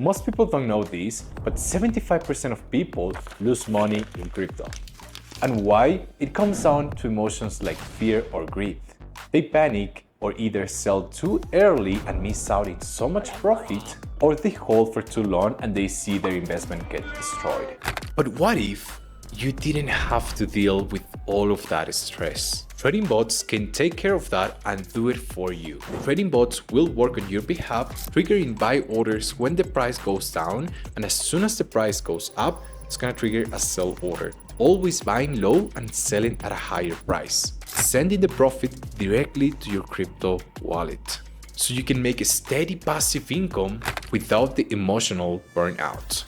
Most people don't know this, but 75% of people lose money in crypto. And why? It comes down to emotions like fear or greed. They panic or either sell too early and miss out in so much profit, or they hold for too long and they see their investment get destroyed. But what if you didn't have to deal with all of that stress? Trading bots can take care of that and do it for you. Trading bots will work on your behalf, triggering buy orders when the price goes down, and as soon as the price goes up, it's gonna trigger a sell order. Always buying low and selling at a higher price, sending the profit directly to your crypto wallet. So you can make a steady passive income without the emotional burnout.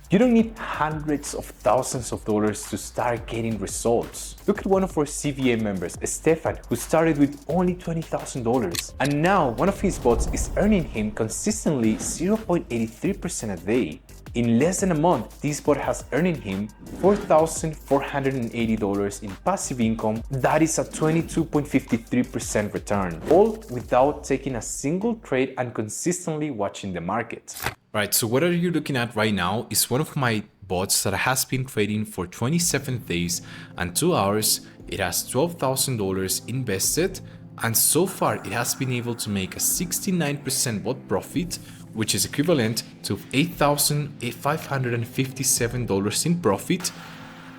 You don't need hundreds of thousands of dollars to start getting results. Look at one of our CVA members, Stefan, who started with only $20,000. And now one of his bots is earning him consistently 0.83% a day. In less than a month, this bot has earned him $4,480 in passive income. That is a 22.53% return, all without taking a single trade and consistently watching the market. Right, so what are you looking at right now is one of my bots that has been trading for 27 days and 2 hours. It has $12,000 invested, and so far it has been able to make a 69% bot profit, which is equivalent to $8,557 in profit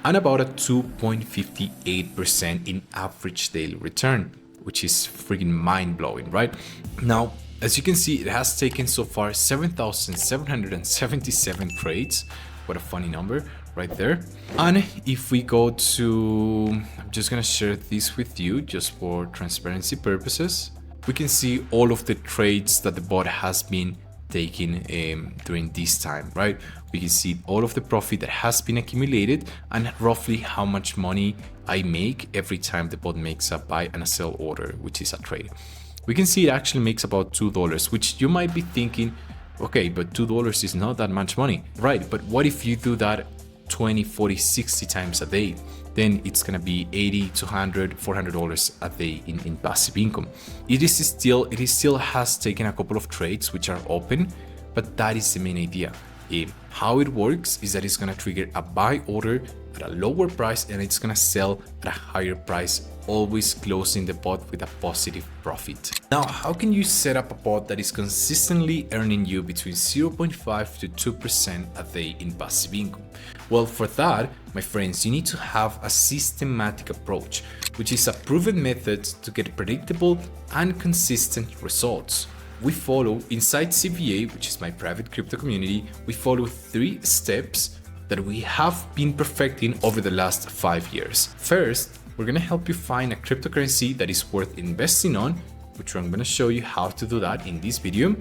and about a 2.58% in average daily return, which is freaking mind-blowing, right? Now, as you can see, it has taken so far 7,777 trades. What a funny number right there. And if we go to, I'm just gonna share this with you just for transparency purposes. We can see all of the trades that the bot has been taking during this time, right? We can see all of the profit that has been accumulated and roughly how much money I make every time the bot makes a buy and a sell order, which is a trade. We can see it actually makes about $2, which you might be thinking, okay, but $2 is not that much money. Right, but what if you do that 20, 40, 60 times a day? Then it's gonna be $80 to $100, $400 a day in passive income. It still has taken a couple of trades which are open, but that is the main idea. How it works is that it's gonna trigger a buy order at a lower price and it's gonna sell at a higher price, always closing the bot with a positive profit. Now, how can you set up a bot that is consistently earning you between 0.5 to 2% a day in passive income? Well, for that, my friends, you need to have a systematic approach, which is a proven method to get predictable and consistent results. We follow inside CVA, which is my private crypto community, we follow 3 steps that we have been perfecting over the last 5 years. First, we're gonna help you find a cryptocurrency that is worth investing on, which I'm gonna show you how to do that in this video.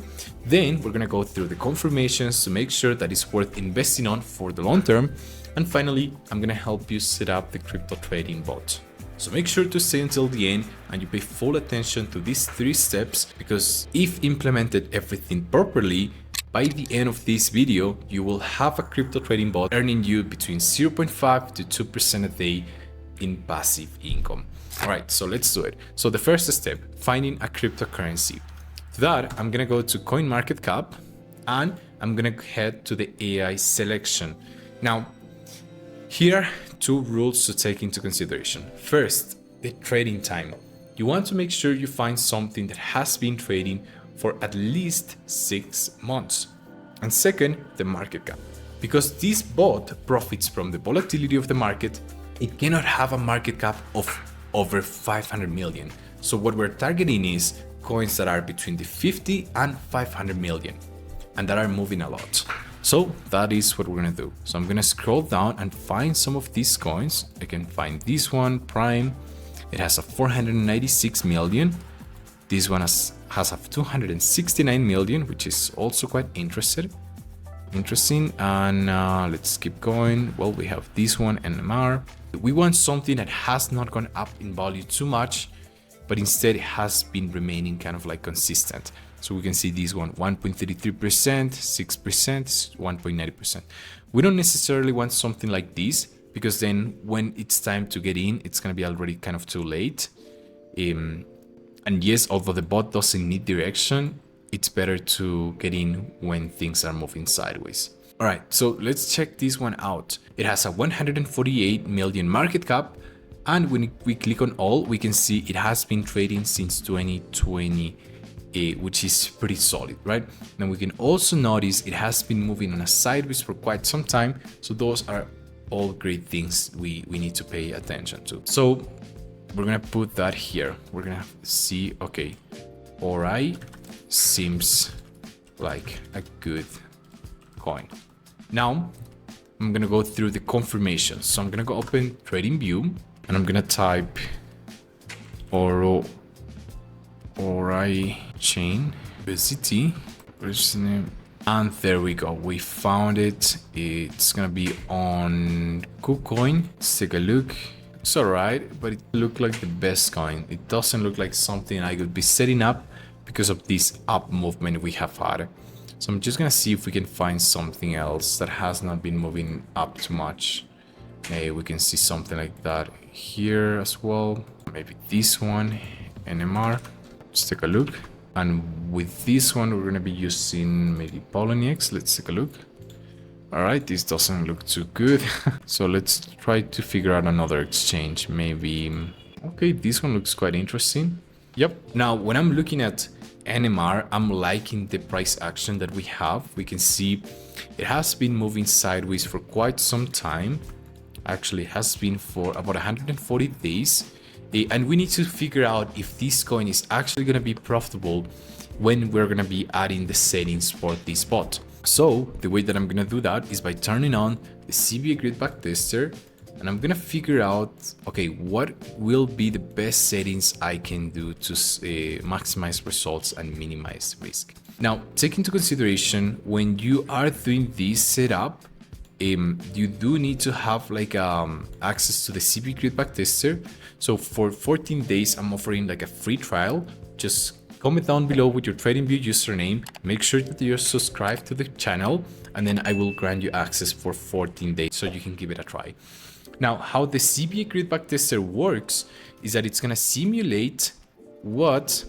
Then we're gonna go through the confirmations to make sure that it's worth investing on for the long term. And finally, I'm gonna help you set up the crypto trading bot. So make sure to stay until the end and you pay full attention to these 3 steps, because if implemented everything properly, by the end of this video, you will have a crypto trading bot earning you between 0.5 to 2% a day in passive income. All right, so let's do it. So the first step, finding a cryptocurrency. To that, I'm gonna go to CoinMarketCap and I'm gonna head to the AI selection. Now, here are 2 rules to take into consideration. First, the trading time. You want to make sure you find something that has been trading for at least 6 months. And second, the market cap. Because this bot profits from the volatility of the market, it cannot have a market cap of over 500 million. So what we're targeting is coins that are between the 50 and 500 million and that are moving a lot. So that is what we're gonna do. So I'm gonna scroll down and find some of these coins. I can find this one, Prime. It has a 496 million. This one has a 269 million, which is also quite interesting. And let's keep going. Well, we have this one, NMR. We want something that has not gone up in value too much, but instead it has been remaining kind of like consistent. So we can see this one, 1.33%, 6%, 1.90%. We don't necessarily want something like this, because then when it's time to get in, it's gonna be already kind of too late. And yes, although the bot doesn't need direction, it's better to get in when things are moving sideways. All right, so let's check this one out. It has a 148 million market cap, and when we click on all, we can see it has been trading since 2020, which is pretty solid, right? Now we can also notice it has been moving on a sideways for quite some time, so those are all great things we need to pay attention to. So we're gonna put that here. We're gonna see, okay, ORI seems like a good coin. Now I'm gonna go through the confirmation. So I'm gonna go open trading view and I'm gonna type ORI chain USDT, and there we go. We found it. It's gonna be on KuCoin. Let's take a look. It's alright, but it looked like the best coin. It doesn't look like something I could be setting up because of this up movement we have had. So I'm just gonna see if we can find something else that has not been moving up too much. Maybe we can see something like that here as well. Maybe this one, NMR. Let's take a look. And with this one, we're gonna be using maybe Poloniex. Let's take a look. All right, this doesn't look too good. So let's try to figure out another exchange. Maybe, okay, this one looks quite interesting. Yep. Now, when I'm looking at NMR, I'm liking the price action that we have. We can see it has been moving sideways for quite some time. Actually, it has been for about 140 days. And we need to figure out if this coin is actually going to be profitable when we're going to be adding the settings for this bot. So the way that I'm going to do that is by turning on the CBA grid backtester, and I'm going to figure out, okay, what will be the best settings I can do to maximize results and minimize risk. Now, take into consideration when you are doing this setup, you do need to have like access to the CB grid backtester. So for 14 days, I'm offering like a free trial. Just comment down below with your TradingView username. Make sure that you're subscribed to the channel, and then I will grant you access for 14 days so you can give it a try. Now, how the CBA grid backtester works is that it's gonna simulate what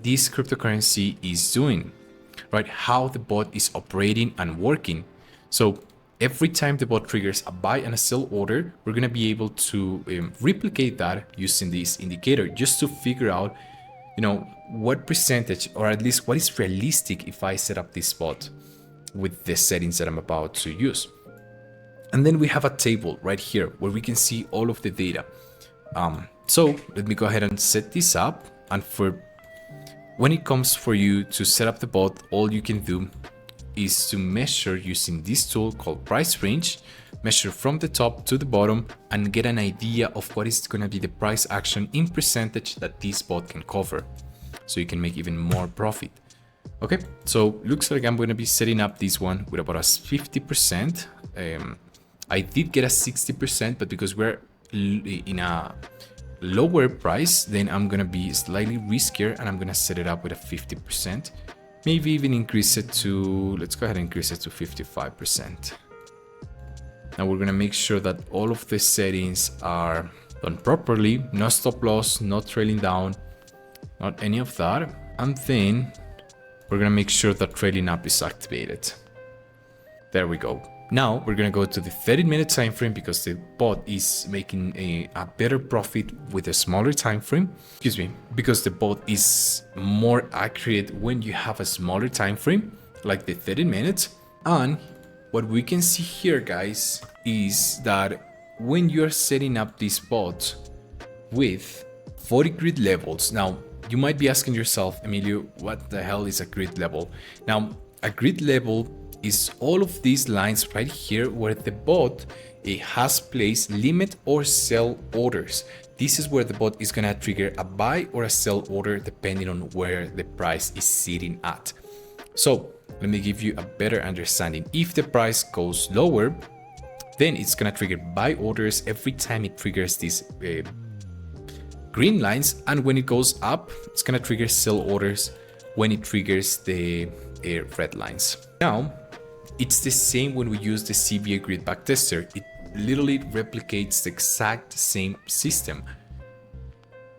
this cryptocurrency is doing, right? How the bot is operating and working. So every time the bot triggers a buy and a sell order, we're going to be able to replicate that using this indicator just to figure out, you know, what percentage, or at least what is realistic if I set up this bot with the settings that I'm about to use. And then we have a table right here where we can see all of the data. So let me go ahead and set this up. And for when it comes for you to set up the bot, all you can do is to measure using this tool called price range, measure from the top to the bottom and get an idea of what is going to be the price action in percentage that this bot can cover, so you can make even more profit. Okay, so looks like I'm going to be setting up this one with about a 50%. I did get a 60%, but because we're in a lower price, then I'm going to be slightly riskier and I'm going to set it up with a 50%. Maybe even increase it to, let's go ahead and increase it to 55%. Now we're gonna make sure that all of the settings are done properly, no stop loss, not trailing down, not any of that. And then we're gonna make sure that trailing up is activated. There we go. Now we're gonna go to the 30-minute time frame because the bot is making a better profit with a smaller time frame. Excuse me, because the bot is more accurate when you have a smaller time frame, like the 30 minutes. And what we can see here, guys, is that when you're setting up this bot with 40 grid levels, now you might be asking yourself, Emilio, what the hell is a grid level? Now, a grid level is all of these lines right here where the bot has placed limit or sell orders. This is where the bot is gonna trigger a buy or a sell order depending on where the price is sitting at. So let me give you a better understanding. If the price goes lower, then it's gonna trigger buy orders every time it triggers these green lines, and when it goes up, it's gonna trigger sell orders when it triggers the red lines. Now, it's the same when we use the CBA grid backtester. It literally replicates the exact same system.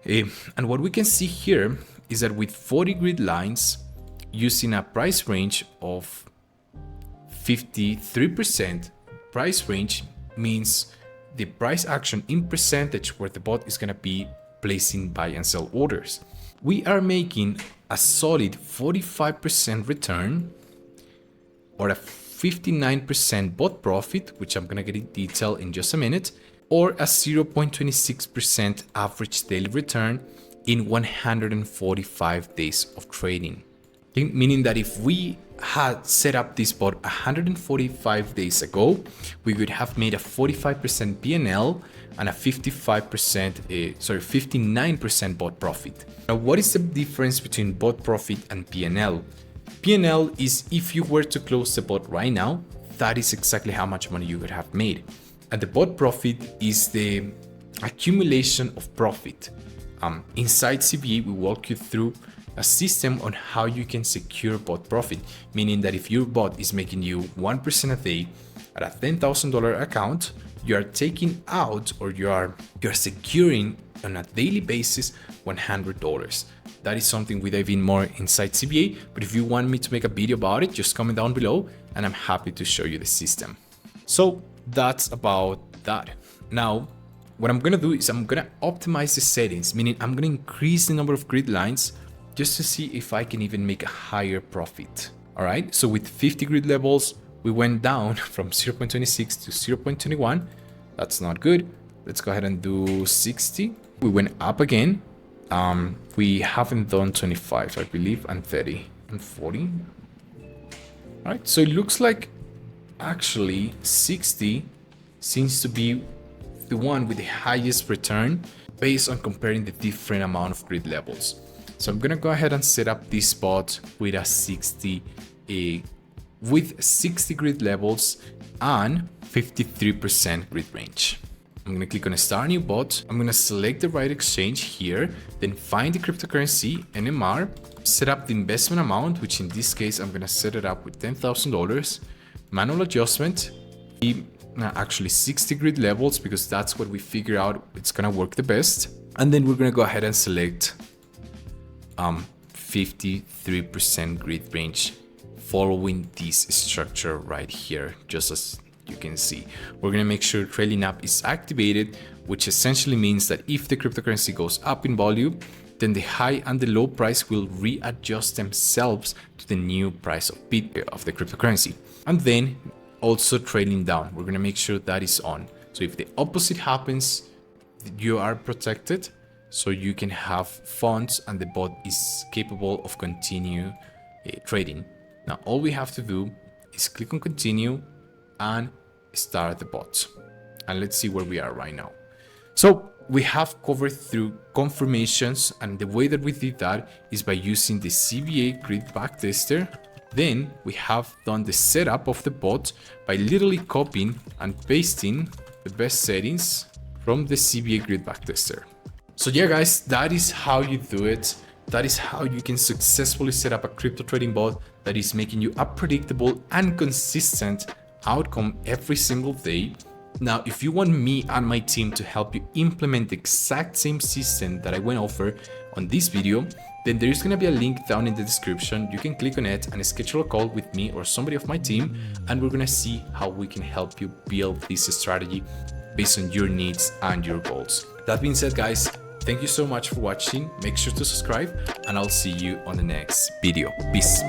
And what we can see here is that with 40 grid lines, using a price range of 53%. Price range means the price action in percentage where the bot is going to be placing buy and sell orders. We are making a solid 45% return or a 59% bot profit, which I'm going to get in detail in just a minute, or a 0.26% average daily return in 145 days of trading. Okay? Meaning that if we had set up this bot 145 days ago, we would have made a 45% PNL and a 59% bot profit. Now, what is the difference between bot profit and PNL? PNL is if you were to close the bot right now, that is exactly how much money you would have made. And the bot profit is the accumulation of profit. Inside CBA, we walk you through a system on how you can secure bot profit, meaning that if your bot is making you 1% a day at a $10,000 account, you are taking out or you're securing on a daily basis $100. That is something we dive in more inside CBA, but if you want me to make a video about it, just comment down below and I'm happy to show you the system. So that's about that. Now, what I'm gonna do is I'm gonna optimize the settings, meaning I'm gonna increase the number of grid lines just to see if I can even make a higher profit. All right, so with 50 grid levels, we went down from 0.26 to 0.21. That's not good. Let's go ahead and do 60. We went up again. We haven't done 25, I believe, and 30 and 40. All right, so it looks like actually 60 seems to be the one with the highest return based on comparing the different amount of grid levels. So I'm gonna go ahead and set up this bot with a 60 grid levels and 53% grid range. I'm gonna click on start new bot. I'm gonna select the right exchange here, then find the cryptocurrency, NMR, set up the investment amount, which in this case, I'm gonna set it up with $10,000, manual adjustment, actually 60 grid levels, because that's what we figure out it's gonna work the best. And then we're gonna go ahead and select 53% grid range following this structure right here, just as you can see. We're gonna make sure trailing up is activated, which essentially means that if the cryptocurrency goes up in value, then the high and the low price will readjust themselves to the new price of the cryptocurrency. And then also trailing down, we're gonna make sure that is on. So if the opposite happens, you are protected, so you can have funds and the bot is capable of continue trading. Now, all we have to do is click on continue and start the bot. And let's see where we are right now. So we have covered through confirmations, and the way that we did that is by using the CBA grid backtester. Then we have done the setup of the bot by literally copying and pasting the best settings from the CBA grid backtester. So yeah, guys, that is how you do it. That is how you can successfully set up a crypto trading bot that is making you a predictable and consistent outcome every single day. Now, if you want me and my team to help you implement the exact same system that I went over on this video, then there is going to be a link down in the description. You can click on it and schedule a call with me or somebody of my team, and we're going to see how we can help you build this strategy based on your needs and your goals. That being said, guys, thank you so much for watching. Make sure to subscribe, and I'll see you on the next video. Peace.